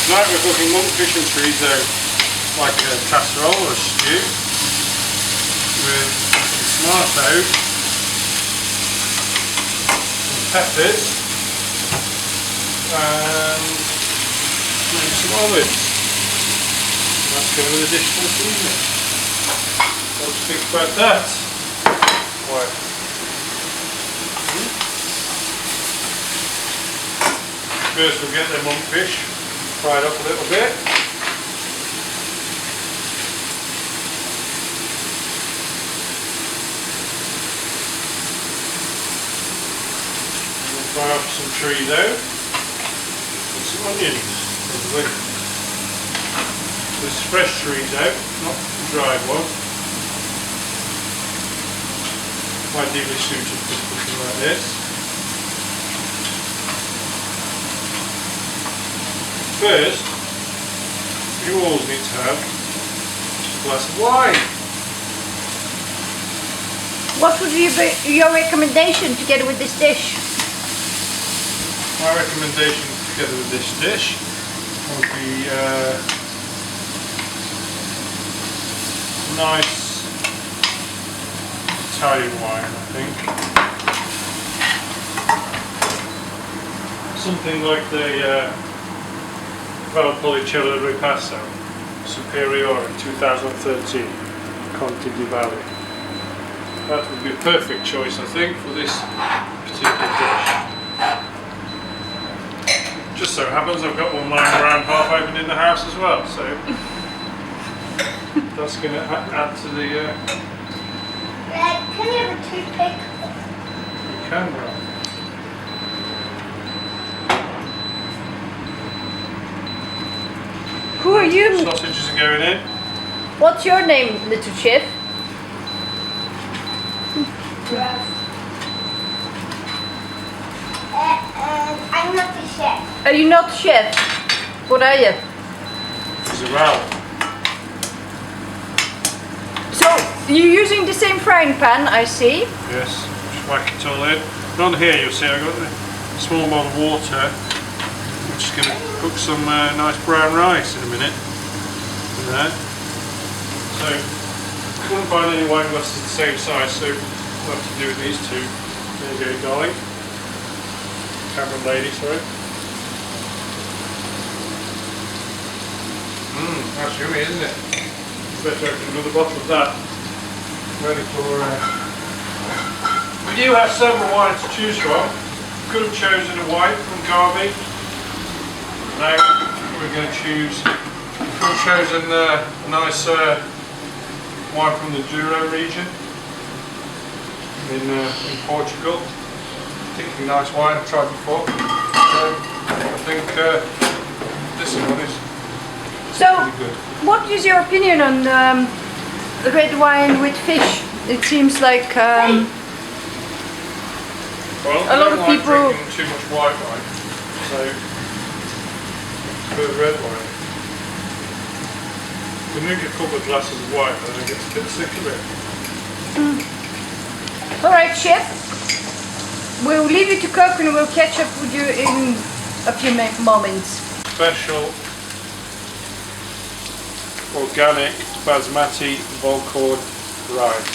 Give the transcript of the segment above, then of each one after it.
Tonight we're cooking monkfish and chorizo like a casserole or a stew with some tomatoes, some peppers and maybe some olives. That's going to be the dish for this evening. What do you think about that? Right. First we'll get the monkfish fried up a little bit. We'll fry up some chorizo and some onions. This is fresh chorizo, not the dried one. Ideally suited for cooking like this. First, you always need to have a glass of wine. What would be your recommendation together with this dish? My recommendation together with this dish would be nice Italian wine, I think. Something like the Valpolicella Ripasso Superiore 2013 Conti di Valle. That would be a perfect choice, I think, for this particular dish. Just so happens I've got one lying around half open in the house as well, so that's going to add to the... Can you have a toothpick? You can, Ralph. Who are you? Sausages are going in. What's your name, little chef? I'm not the chef. Are you not chef? What are you? He's a Ralph. So, you're using the same frying pan, I see. Yes, just whack it all in. And on here you'll see I've got a small amount of water. I'm just going to cook some nice brown rice in a minute. In there. So, I couldn't find any wine glasses the same size, so we'll have to do with these two. There you go, darling. Camera lady, sorry. That's yummy, isn't it? Better open another bottle of that. Ready for... We do have several wines to choose from. Could have chosen a white from Carty. Now we're going to choose... Could have chosen a nice wine from the Douro region in Portugal. Particularly nice wine, I've tried before. So I think this one is pretty good. What is your opinion on red wine with fish? It seems like Well, a lot of I don't people like drinking too much white wine, so prefer red wine. You can drink a couple of glasses of white, but then I get a bit sick of it. Alright, chef. We'll leave you to cook and we'll catch up with you in a few moments. Special organic basmati Volcord rice.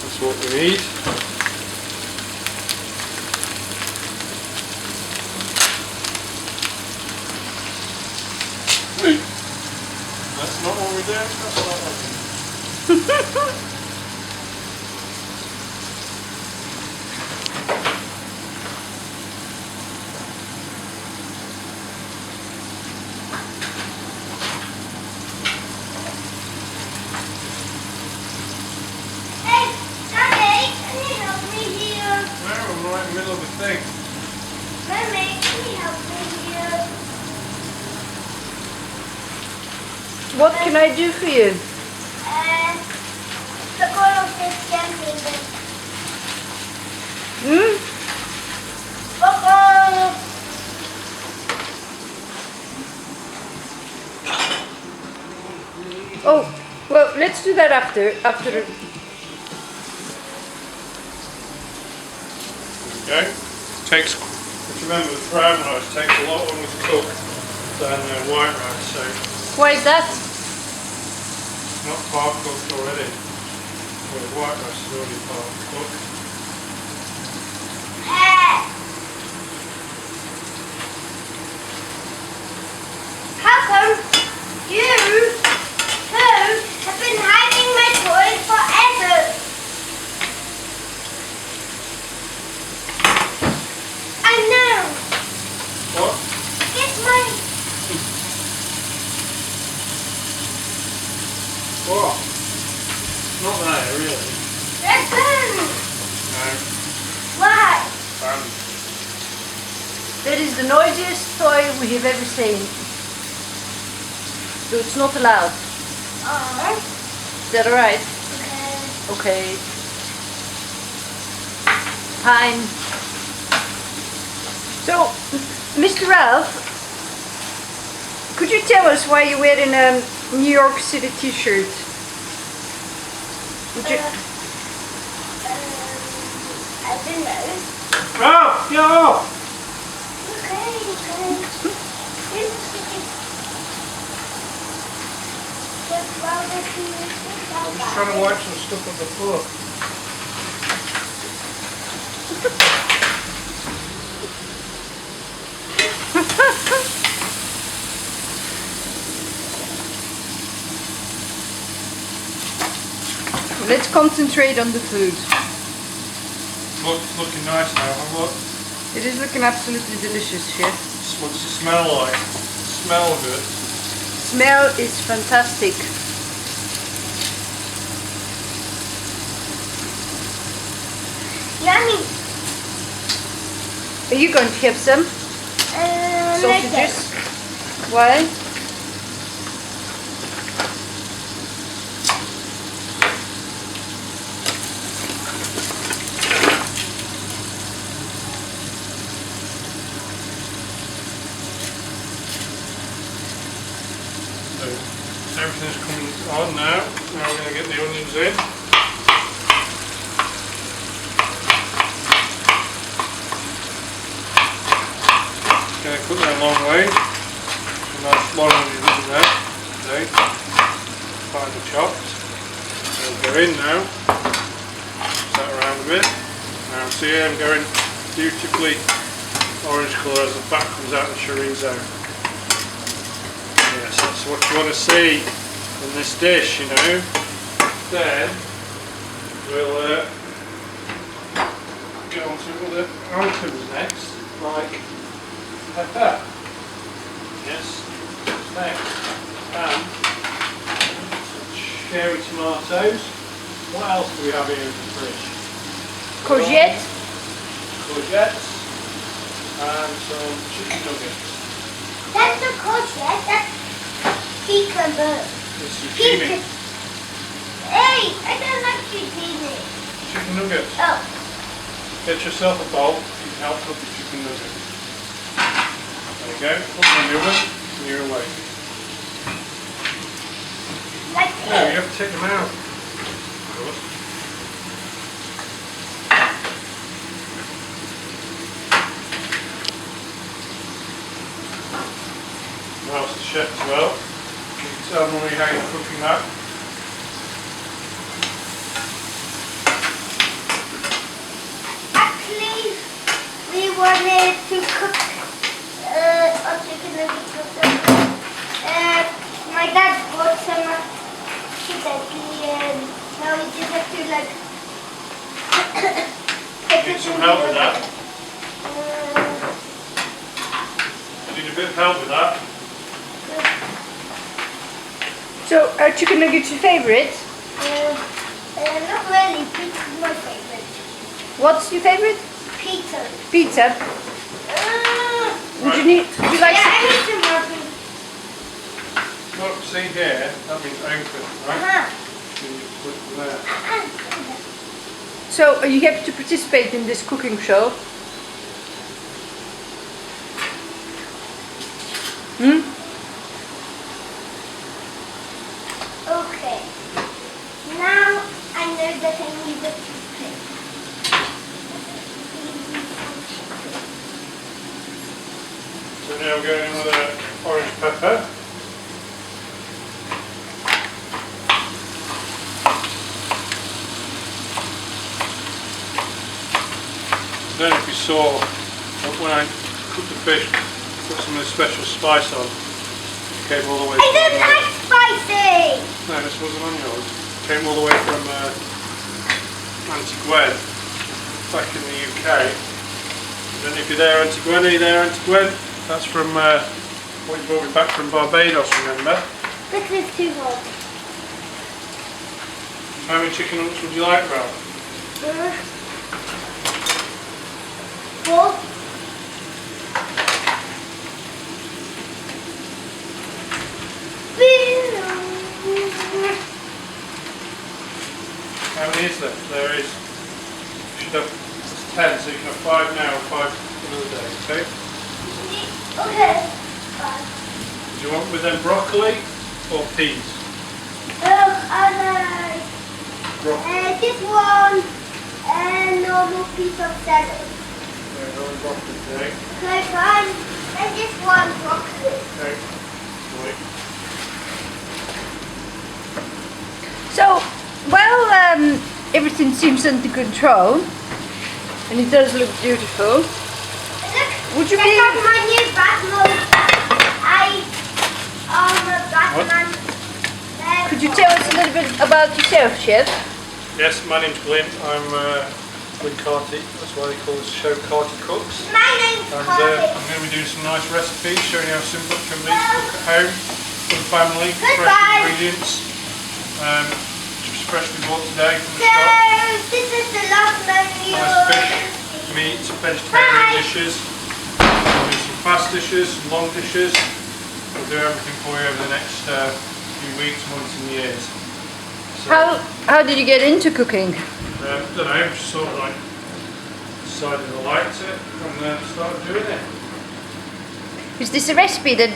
That's what we need. That's not what we're doing. That's not what we're doing. Middle of the thing. Mommy, can you help me here? What can I do for you? The color of this camping. Oh, well, let's do that after. Okay. Takes, remember, the brown rice takes a lot longer to cook than white rice, so Why is that? it's not half cooked already. Well, the white rice is already half cooked. How come you two have been hiding my toys forever? I know. What? Get my What? Not there, really. weapon. No. Why? That is the noisiest toy we have ever seen. So it's not allowed. Is that alright? Okay. Okay. Fine. So, Mr. Ralph, could you tell us why you're wearing a New York City t-shirt? Would you? I don't know. Oh, get off! I'm just trying to wipe some stuff off the floor. Let's concentrate on the food. It's looking nice now, have a look. It is looking absolutely delicious, chef. What does it smell like? Smell good. Smell is fantastic. Yummy. Are you going to have some sausages? Why? So everything's coming on now. Now we're going to get the onions in. Going to cook that a long way. Some nice long onions in there. Okay. Finely chopped. They'll go in now. Mix that around a bit. Now see here I'm going beautifully orange colour as the fat comes out of the chorizo. Yes, that's what you want to see in this dish, you know. Then we'll get on to other items next, like pepper. Yes, that's next. And some cherry tomatoes. What else do we have here in the fridge? Courgette. Courgettes and some chicken nuggets. That's a courgette. That's cucumber. It's zucchini. Hey, I don't like zucchini. Chicken nuggets. Oh, Get yourself a bowl. You can help cook the chicken nuggets. There you go. Put them in the oven and you're away. like No, you this. have to take them out. Of course. Now it's the chef as well. You can tell me how you're cooking that. Actually, we wanted to cook a chicken nuggets or something. My dad bought some spaghetti and now we just have to like put Need it some in help the with that? oven. You need a bit of help with that. So, are chicken nuggets your favorite? Not really, pizza's my favorite. What's your favorite? Pizza. Pizza. Would you like Yeah, some? I need some more pizza. Look, see here, that means open, right? Uh-huh. And you put it there. So, are you happy to participate in this cooking show? Okay. Now I know that I need a toothpick. So now we're going in with an orange pepper. I don't know if you saw, but when I cooked the fish, put some of the special spice on. It came all the way I from... don't like spicy! No, this wasn't on yours. It came all the way from Antigua, back in the UK. I don't know if you're there, Antigua. Are you there, Antigua? That's from what you brought me back from Barbados, remember? This is too hot. How many chicken nuggets would you like, Ralph? 4. How many is there? There is. You should have 10, so you can have 5 now and 5 another day, okay? Okay. Do you want with them broccoli or peas? I like Broccoli. this one and normal piece of salad. Yeah, no broccoli today. Okay, fine. And this one broccoli. Okay. Right. So, well, everything seems under control, and it does look beautiful. Look, Would you check be- out my new Batman. Batman. Could you tell us a little bit about yourself, Chef? Yes, my name's Glyn. I'm Glyn Carty. That's why they call this show Carty Cooks. My name's And Carty. I'm going to be doing some nice recipes, showing you how simple it can be to cook at home for the family. Goodbye. Fresh ingredients. Just freshly bought today from the So, shop. this is the last menu. Nice fish, meat, vegetarian dishes. We'll do some fast dishes, some long dishes. We'll do everything for you over the next few weeks, months and years. So, How did you get into cooking? I don't know, just sort of like decided I liked it and started doing it. Is this a recipe that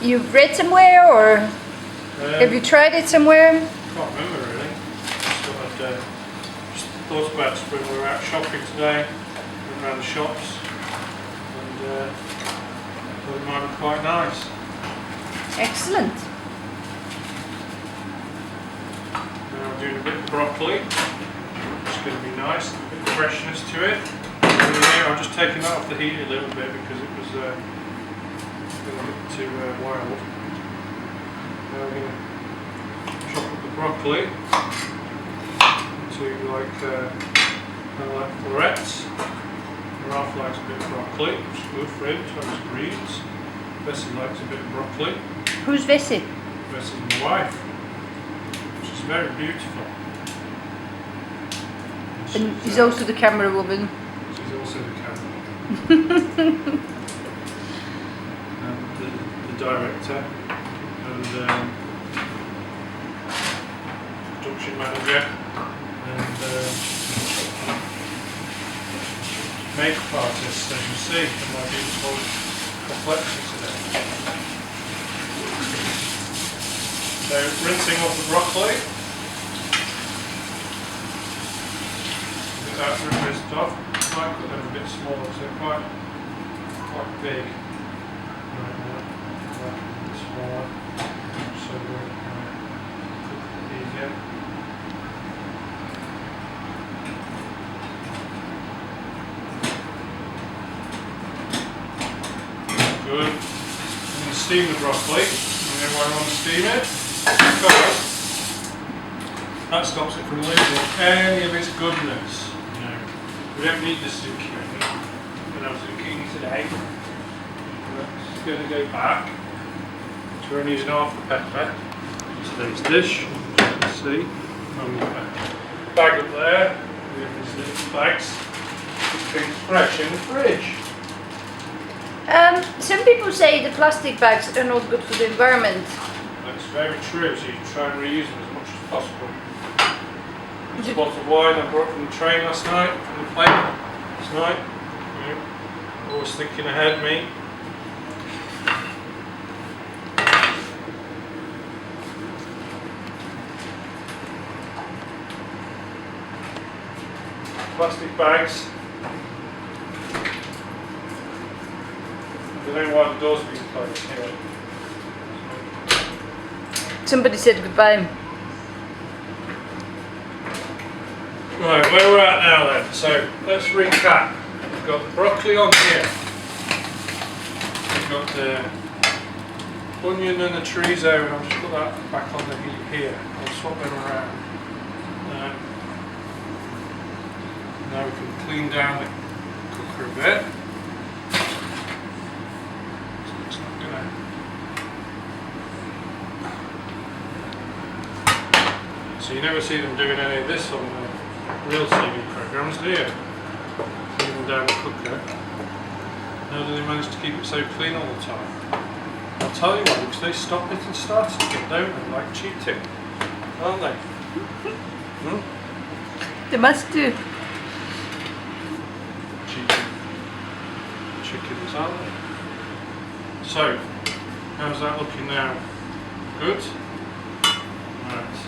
you've read somewhere, or have you tried it somewhere? Can't remember really. Just thought about it when we were out shopping today, went around the shops, and thought it might be quite nice. Excellent. Now I'm doing a bit of broccoli, which is going to be nice, a bit of freshness to it. And here I'm just taking that off the heat a little bit because it was a bit too wild. Now we're going to chop up the broccoli into kind of like florets. Ralph likes a bit of broccoli, which is good for him, so his greens. Bessie likes a bit of broccoli. Who's Vessi? Bessie's my wife, which is very beautiful. And he's also the camera woman. She's also the camera. And the director and production manager and makeup artist, as you see, in my beautiful complexion today. So rinsing off the broccoli. Get that rinsed off. Might put them a bit smaller, so quite big right now. Like a bit smaller, so we'll cook it easier. Good. I'm going to steam the broccoli. You know why I want to steam it? Because that stops it from losing any of its goodness. You know, we don't need the zucchini. We don't have zucchini today. That's going to go back. So we're only using half the pepper. Today's dish, as you can see. And we've got a bag up there. We have these little bags. It's been fresh in the fridge. Some people say the plastic bags are not good for the environment. That's very true, so you can try and reuse them as much as possible. There's a bottle of wine I brought from the train last night, from the plane last night. Yeah. Always thinking ahead, me. Plastic bags. I don't know why the door's being closed here. Somebody said goodbye. Right, where we're at now then. So let's recap. We've got the broccoli on here. We've got the onion and the chorizo, and I'll just put that back on the heat here. I'll swap them around. Now we can clean down the cooker a bit. So it's not gonna. So you never see them doing any of this on the real TV programs, do you? Cleaning down the cooker. How do they manage to keep it so clean all the time? I'll tell you why, because they stop it and start it again, don't they? Like cheating, aren't they? They must do. Cheating chickens, aren't they? So, how's that looking now? Good? Right.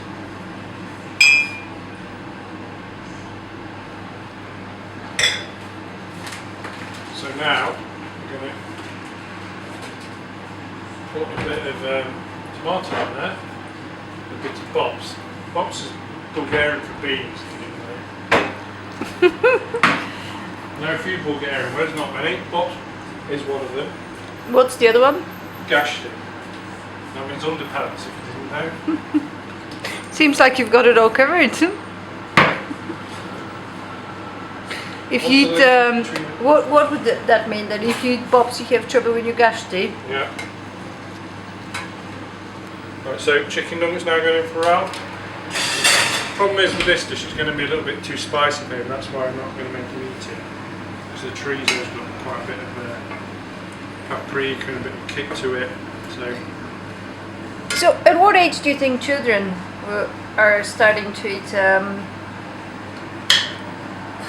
So now, we're going to put a bit of tomato in there, a bit of bops. Bops is Bulgarian for beans, didn't you know? There are a few Bulgarian words, not many. Bops is one of them. What's the other one? Gashti. That means underpants, if you didn't know. Seems like you've got it all covered. If you eat, what would that mean? That if you eat bops, you have trouble with your gashti? Yeah. Right, so chicken nuggets now going in for round. Problem is with this dish, it's going to be a little bit too spicy for him. That's why I'm not going to make him eat it. Because the chorizo's got quite a bit of paprika and a bit of kick to it. So, at what age do you think children are starting to eat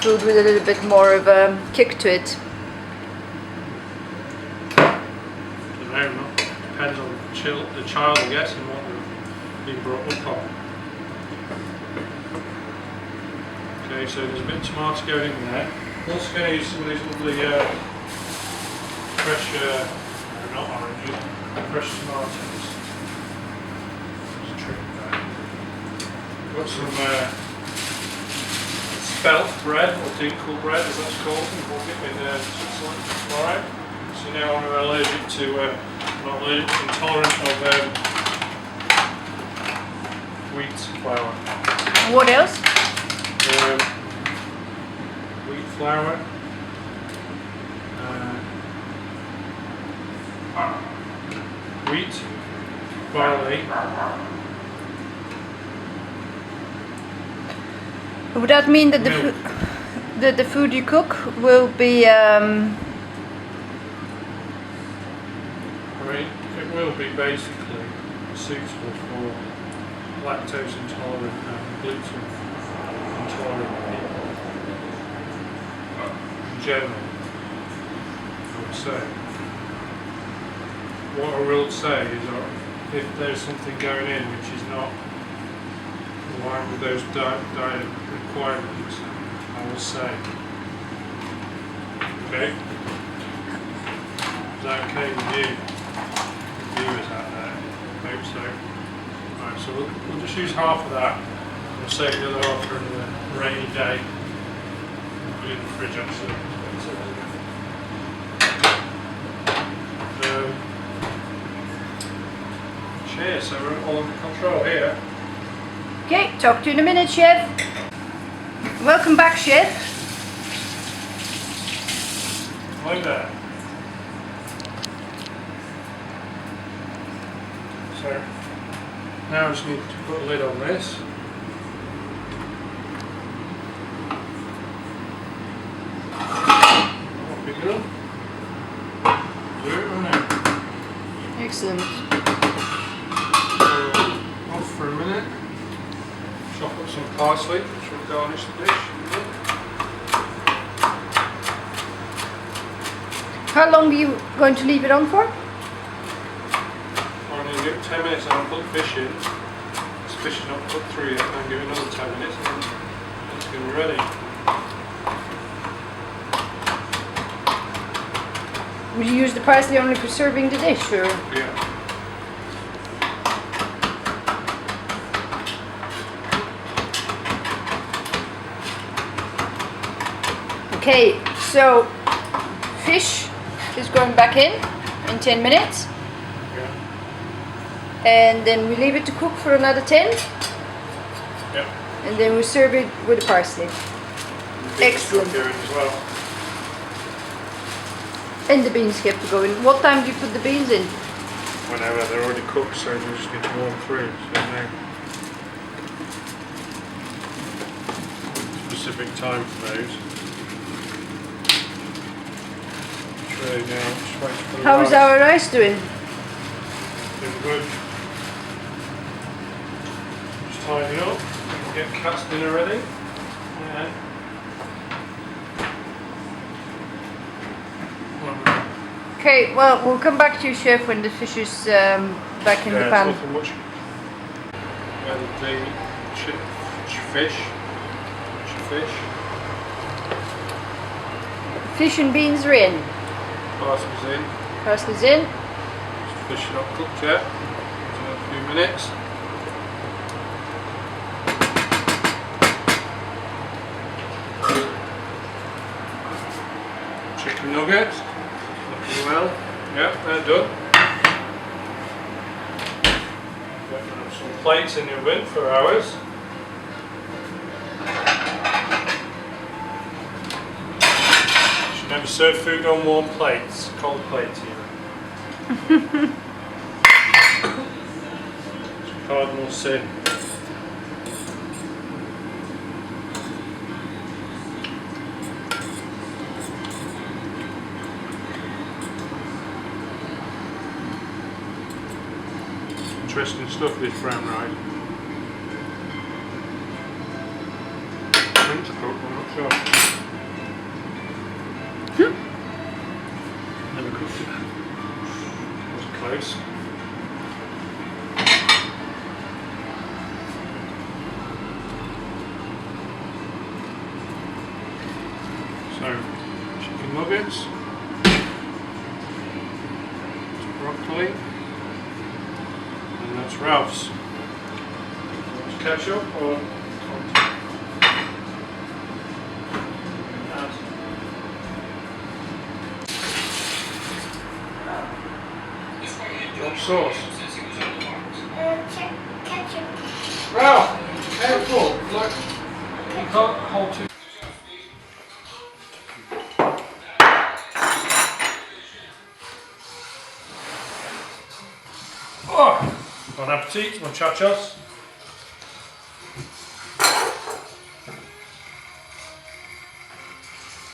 food with a little bit more of a kick to it? I don't know. Depends on the child, I guess, and what they've been brought up on. Okay, so there's a bit of tomato going in there. I'm also going to use some of these lovely fresh, not oranges, fresh tomatoes. Just trick that. Got some spelt bread, or dinkel bread as that's called, in Switzerland. Alright. So now I'm allergic to, not allergic, intolerant of wheat flour. What else? Wheat flour. Wheat, barley. Would that mean that the food you cook will be? I mean, it will be basically suitable for lactose intolerant and gluten intolerant people. In general, I would say. What I will say is that if there's something going in which is not in line with those diet requirements, I will say. Okay? Is that okay with you? Viewers out there? I hope so. Right, so we'll just use half of that. We'll save the other half for another rainy day. We'll put it in the fridge actually. Cheers, so we're all under control here. Okay, talk to you in a minute, Chef. Welcome back, Chef. Hi there. So now I just need to put a lid on this. That'll be good. Do it, won't it? Excellent. Off for a minute. Chop up some parsley, which will garnish the dish. How long are you going to leave it on for? I'm going to give it 10 minutes and I'll put the fish in. This fish is not cooked through yet, and I'll give it another 10 minutes and then it's going to be ready. Would you use the parsley only for serving the dish, or? Yeah. Okay, so fish is going back in 10 minutes. Yeah. And then we leave it to cook for another 10. Yep. And then we serve it with the parsley. Excellent. Here as well. And the beans kept going. What time do you put the beans in? Whenever they're already cooked, so we just need to warm through. So no specific time for those. Tray now. Just wait for the How's rice. our rice doing? Doing good. Just tidying up. Get Cat's dinner ready. Yeah. Okay, well, we'll come back to you, Chef, when the fish is back in the pan. It's not much. And the fish. Fish and beans are in. Parsley's in. Parsley's in. Fish not cooked yet. So a few minutes. Chicken nuggets. Looking well. Yeah, they're done. Got some plates in the oven for hours. Should never serve food on warm plates. Cold plates even. It's a cardinal sin. Interesting stuff, this brown rice. Meant to cook, I'm not sure. Never cooked it. Was close. So, chicken nuggets, broccoli. That's Ralph's. Ketchup or what sauce? Ketchup. Ralph, careful! Look, you can't hold too. Oh, bon appetit, muchachos.